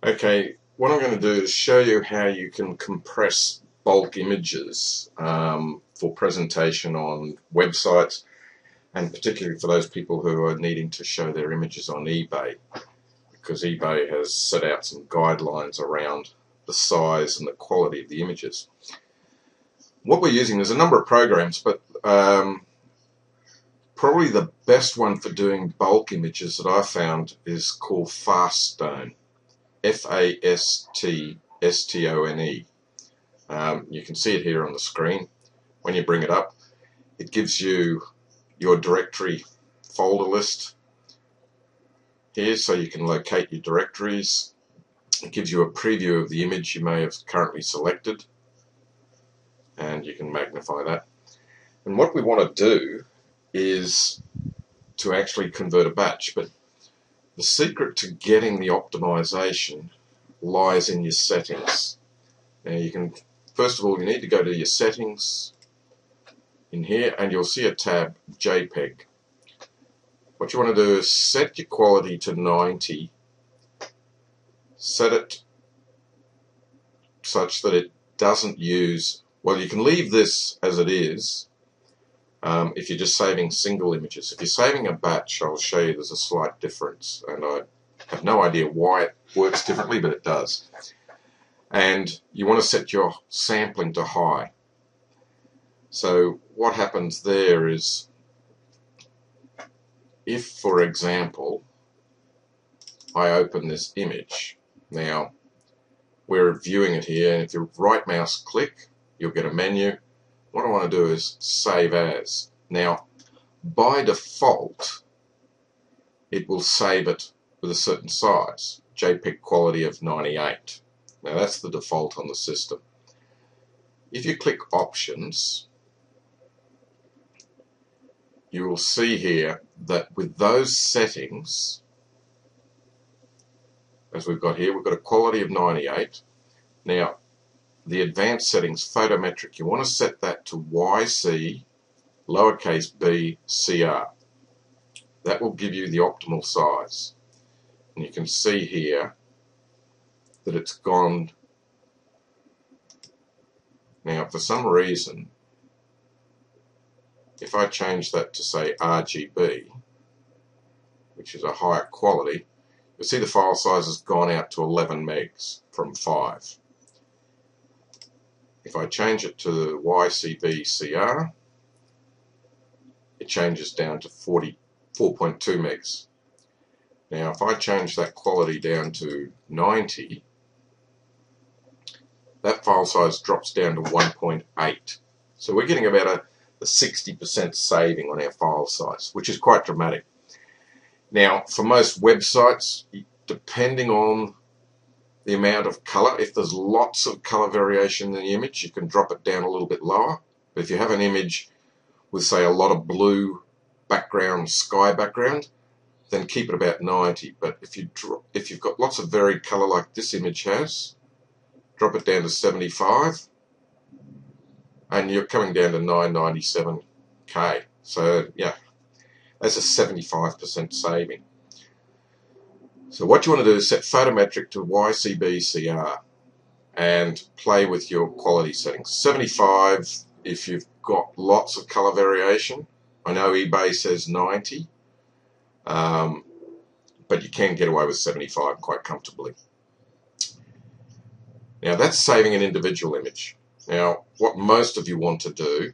Okay, what I'm going to do is show you how you can compress bulk images for presentation on websites, and particularly for those people who are needing to show their images on eBay, because eBay has set out some guidelines around the size and the quality of the images. What we're using, there's a number of programs, but probably the best one for doing bulk images that I've found is called Faststone. Faststone. You can see it here on the screen. When you bring it up, it gives you your directory folder list here, so you can locate your directories. It gives you a preview of the image you may have currently selected, and you can magnify that. And what we want to do is to actually convert a batch, but the secret to getting the optimization lies in your settings. Now you can, first of all, you need to go to your settings in here, and you'll see a tab JPEG. What you want to do is set your quality to 90, set it such that it doesn't use, well, you can leave this as it is if you're just saving single images. If you're saving a batch, I'll show you there's a slight difference, and I have no idea why it works differently, but it does. And you want to set your sampling to high. So what happens there is, if, for example, I open this image, now we're viewing it here, and if you right mouse click, you'll get a menu. What I want to do is save as. Now, by default, it will save it with a certain size, JPEG quality of 98. Now that's the default on the system. If you click Options, you will see here that with those settings, as we've got here, we've got a quality of 98. Now, the advanced settings, photometric, you want to set that to YC, lowercase b, CR. That will give you the optimal size. And you can see here that it's gone. Now, for some reason, if I change that to, say, RGB, which is a higher quality, you'll see the file size has gone out to 11 megs from 5. If I change it to YCBCR, it changes down to 4.2 megs. Now, if I change that quality down to 90, that file size drops down to 1.8. So we're getting about a 60% saving on our file size, which is quite dramatic. Now, for most websites, depending on the amount of color, if there's lots of color variation in the image, you can drop it down a little bit lower. But if you have an image with, say, a lot of blue background, sky background, then keep it about 90. But if you've got lots of varied color like this image has, drop it down to 75, and you're coming down to 997K. So yeah, that's a 75% saving. So what you want to do is set photometric to YCBCR and play with your quality settings. 75 if you've got lots of color variation. I know eBay says 90, but you can get away with 75 quite comfortably. Now that's saving an individual image. Now what most of you want to do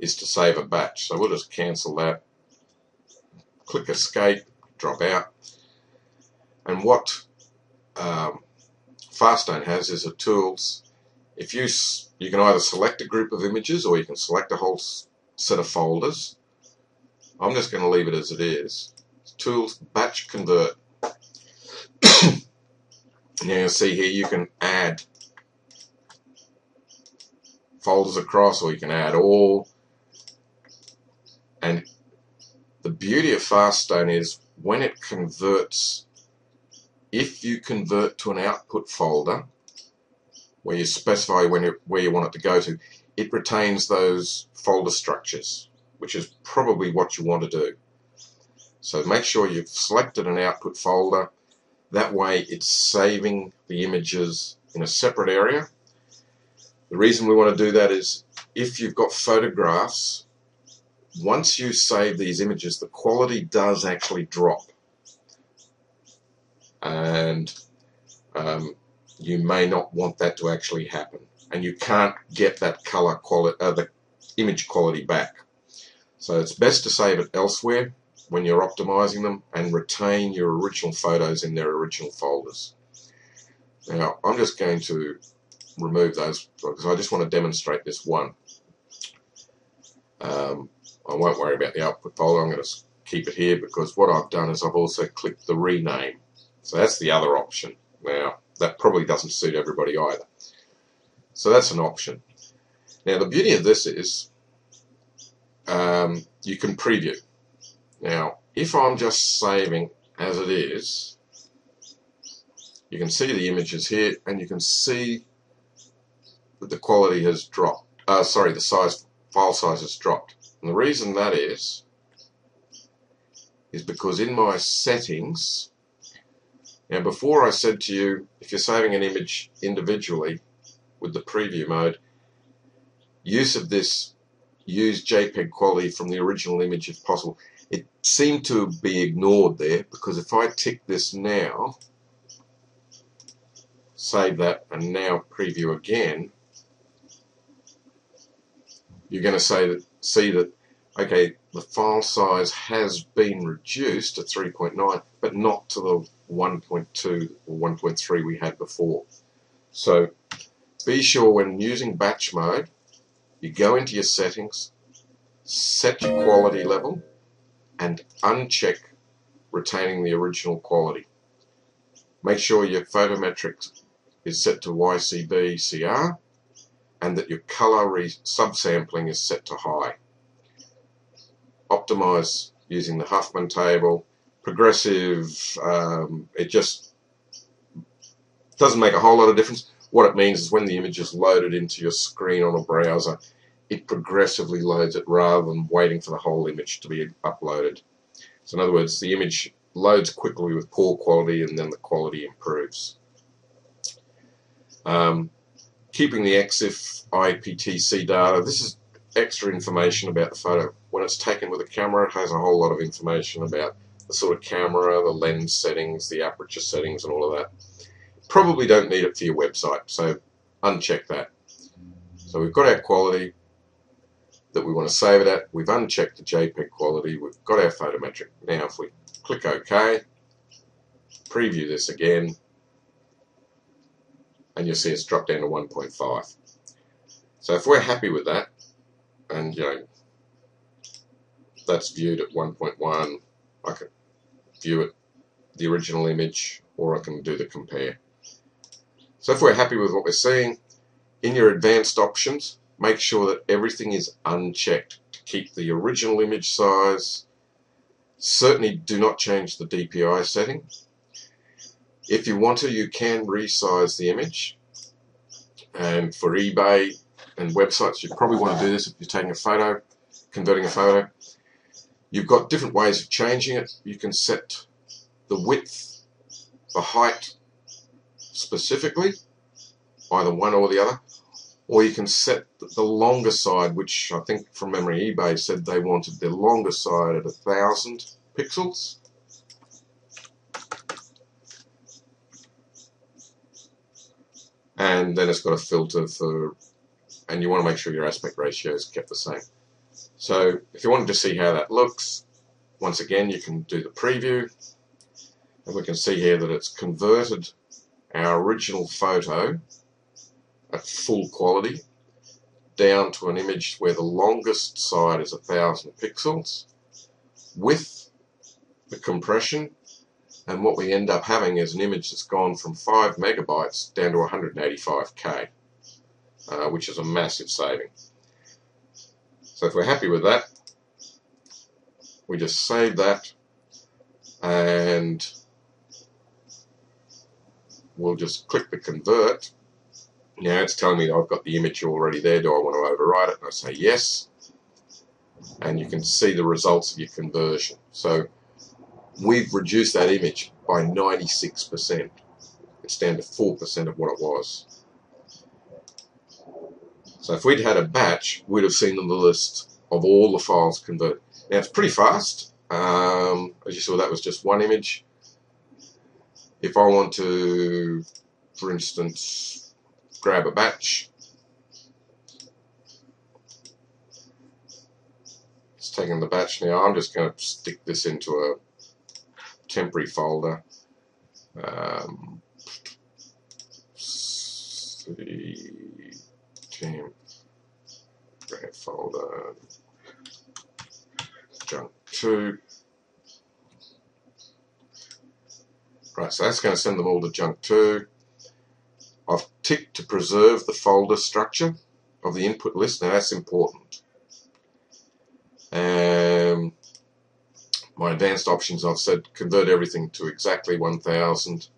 is to save a batch. So we'll just cancel that, click Escape, drop out. And what Faststone has is a tools. If you can either select a group of images, or you can select a whole set of folders. I'm just going to leave it as it is. Tools, Batch Convert. Now you'll see here you can add folders across, or you can add all. And the beauty of Faststone is when it converts, if you convert to an output folder where you specify where you want it to go to, it retains those folder structures, which is probably what you want to do. So make sure you've selected an output folder. That way it's saving the images in a separate area. The reason we want to do that is if you've got photographs, once you save these images, the quality does actually drop. And you may not want that to actually happen. And you can't get that color quality, the image quality back. So it's best to save it elsewhere when you're optimizing them and retain your original photos in their original folders. Now I'm just going to remove those because I just want to demonstrate this one. I won't worry about the output folder. I'm going to keep it here because what I've done is I've also clicked the rename. So that's the other option. Now that probably doesn't suit everybody either. So that's an option. Now the beauty of this is you can preview. Now if I'm just saving as it is, you can see the images here and you can see that the quality has dropped. The file size has dropped. And the reason that is because in my settings, now before I said to you, if you're saving an image individually with the preview mode, use of this, use JPEG quality from the original image if possible. It seemed to be ignored there because if I tick this now, save that and now preview again, you're going to see that okay, the file size has been reduced to 3.9 but not to the 1.2 or 1.3 we had before. So be sure when using batch mode, you go into your settings, set your quality level and uncheck retaining the original quality. Make sure your photometric is set to YCB CR and that your color subsampling is set to high. Optimize using the Huffman table. Progressive, it just doesn't make a whole lot of difference. What it means is when the image is loaded into your screen on a browser, it progressively loads it rather than waiting for the whole image to be uploaded. So in other words, the image loads quickly with poor quality and then the quality improves. Keeping the EXIF IPTC data, this is extra information about the photo. When it's taken with a camera, it has a whole lot of information about the sort of camera, the lens settings, the aperture settings and all of that. Probably don't need it for your website, so uncheck that. So we've got our quality that we want to save it at. We've unchecked the JPEG quality. We've got our photometric. Now if we click OK, preview this again, and you'll see it's dropped down to 1.5. So if we're happy with that, and you know that's viewed at 1.1, I can view it the original image, or I can do the compare. So if we're happy with what we're seeing, in your advanced options, make sure that everything is unchecked to keep the original image size. Certainly do not change the DPI setting. If you want to, you can resize the image. And for eBay and websites, you probably want to do this if you're taking a photo, converting a photo. You've got different ways of changing it. You can set the width, the height specifically, either one or the other, or you can set the longer side, which I think from memory eBay said they wanted their longer side at 1,000 pixels. And then it's got a filter for, and you want to make sure your aspect ratio is kept the same. So if you wanted to see how that looks, once again you can do the preview, and we can see here that it's converted our original photo at full quality down to an image where the longest side is 1,000 pixels with the compression, and what we end up having is an image that's gone from 5 megabytes down to 185K, which is a massive saving. So if we're happy with that, we just save that, and we'll just click the convert. Now it's telling me that I've got the image already there. Do I want to override it? And I say yes, and you can see the results of your conversion. So we've reduced that image by 96%. It's down to 4% of what it was. So if we'd had a batch, we'd have seen on the list of all the files converted. Now it's pretty fast. As you saw, that was just one image. If I want to, for instance, grab a batch, it's taking the batch now. I'm just going to stick this into a temporary folder. Temp grab folder junk 2. Right, so that's going to send them all to junk 2. I've ticked to preserve the folder structure of the input list. Now that's important. My advanced options, I've said convert everything to exactly 1000.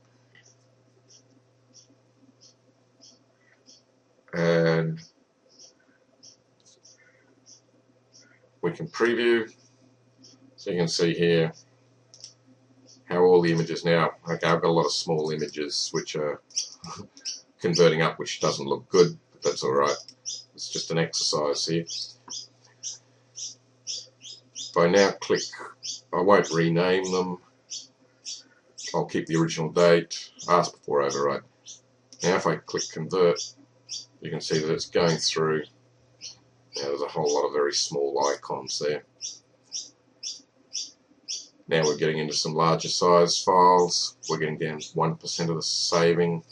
And we can preview. So you can see here how all the images now, okay, I've got a lot of small images which are converting up, which doesn't look good, but that's alright. It's just an exercise here. If I now click, I won't rename them. I'll keep the original date, ask before override. Now if I click convert, you can see that it's going through. Now there's a whole lot of very small icons there. Now we're getting into some larger size files. We're getting down to 1% of the saving.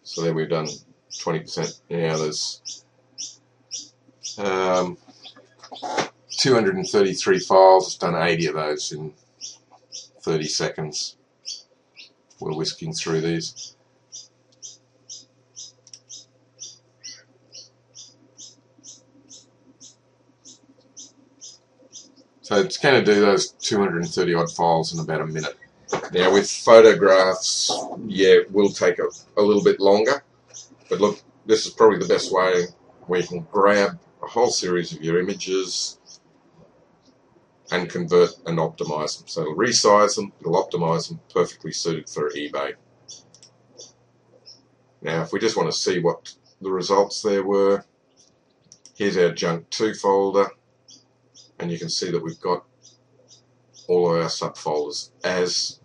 So then we've done 20%. Now there's 233 files. It's done 80 of those in 30 seconds. We're whisking through these. So it's going to do those 230 odd files in about a minute. Now with photographs, yeah, it will take a little bit longer. But look, this is probably the best way where you can grab a whole series of your images and convert and optimize them. So it'll resize them, it'll optimize them, perfectly suited for eBay. Now if we just want to see what the results there were, here's our junk 2 folder. And you can see that we've got all of our subfolders as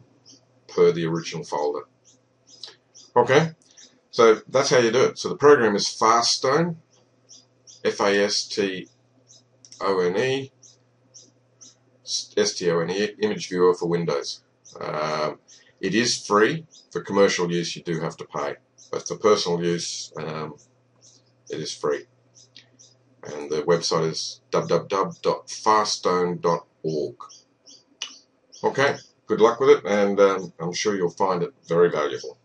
per the original folder. Okay, so that's how you do it. So the program is Faststone, Fastone, S-T-O-N-E, image viewer for Windows. It is free. For commercial use you do have to pay, but for personal use it is free. And the website is www.faststone.org. Okay, good luck with it, and I'm sure you'll find it very valuable.